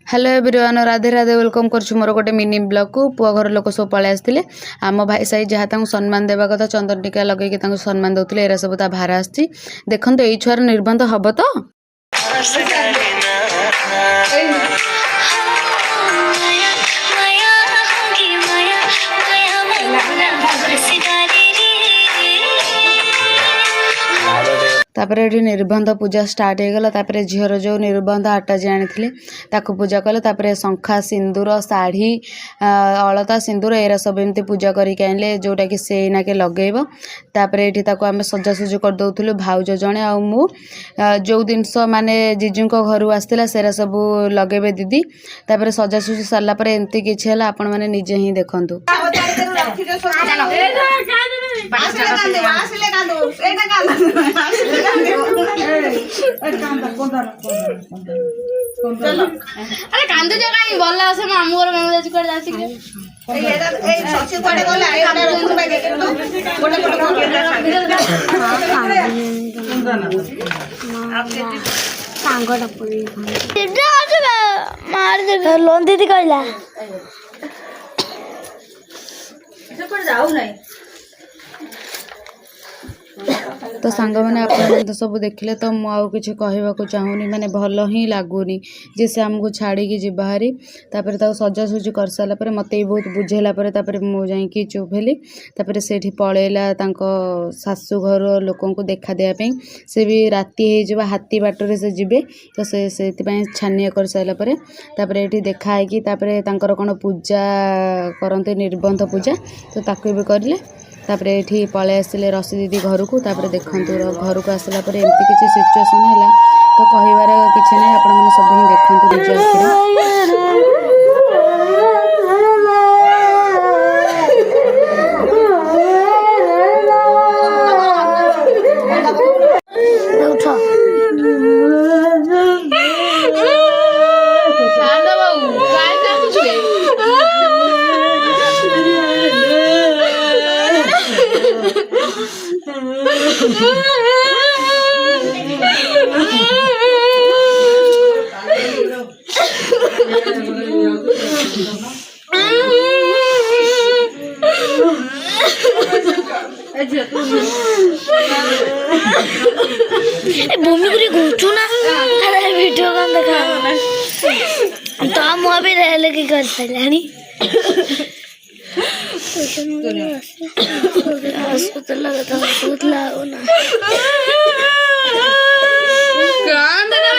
Hello everyone Radhe Radhe welcome कर मोर गोटे mini blog को पुआ घर लोक सब पलि आसते आम भाई साई जहाँ सम्मान देवा कथा चंदन टीका लगे सम्मान दौले एरा सब भार आसी देखो ये छुआर निर्बंध हम तो तापर ये निर्बंध पूजा स्टार्ट हो गला। तापर झीर जो निर्बंध आटा जी आनी पूजा कले। तापर शंखा सिंदूर शाढ़ी अलता सिंदूर एरा सब एमती पूजा करके आनले जोटा कि से के लगेब। तापर ये आम सजासुजी कर दौलु भाउज जड़े आ मु जो जिनस माने जीजू घर आसला सेरा सब लगेबे दीदी। तापर सजासुजी सारापर एमती किसी है आपण मैंने निजे ही देखु अरे कांदे जगह ही बोल रहा है मामू और मैं जैसे कर जाती है ये सबसे बड़े बोले आई वाला रूम में देखे तो बड़े बड़े सांगोटा पूरी इधर आ मार दे लोन दीदी कहला इसे पर जाऊ नहीं तो सांग मैंने आप सब देखले तो मुझे कहवाक चाहूनी माने भल ही लगुनि जे से आमको छाड़ी जी बाहरी। तापर सजासुजी कर सारापर मत बहुत बुझेला मुझे चुप हेली। तापर से पलैला शाशु घर लोक देखा देवाई से भी राति हो हाथी बाटर से जीवे तो से छानिया कर सारापर तापर ये देखाई कौन पूजा करते निर्बंध पूजा तो ताकू भी करें। तापर ये पलि आसिले रसी दीदी घर को। तापर देखु घर को आसला एमती किसी सिचुएसन है तो कहबार किसी ना आपण मैंने सब ही देखते निज भूमि पूरी घूचू ना अरे वीडियो कौन देखा तो हम वहाँ पे रह लगे कर पहले तो लगा था बहुत लागो ना कांद ना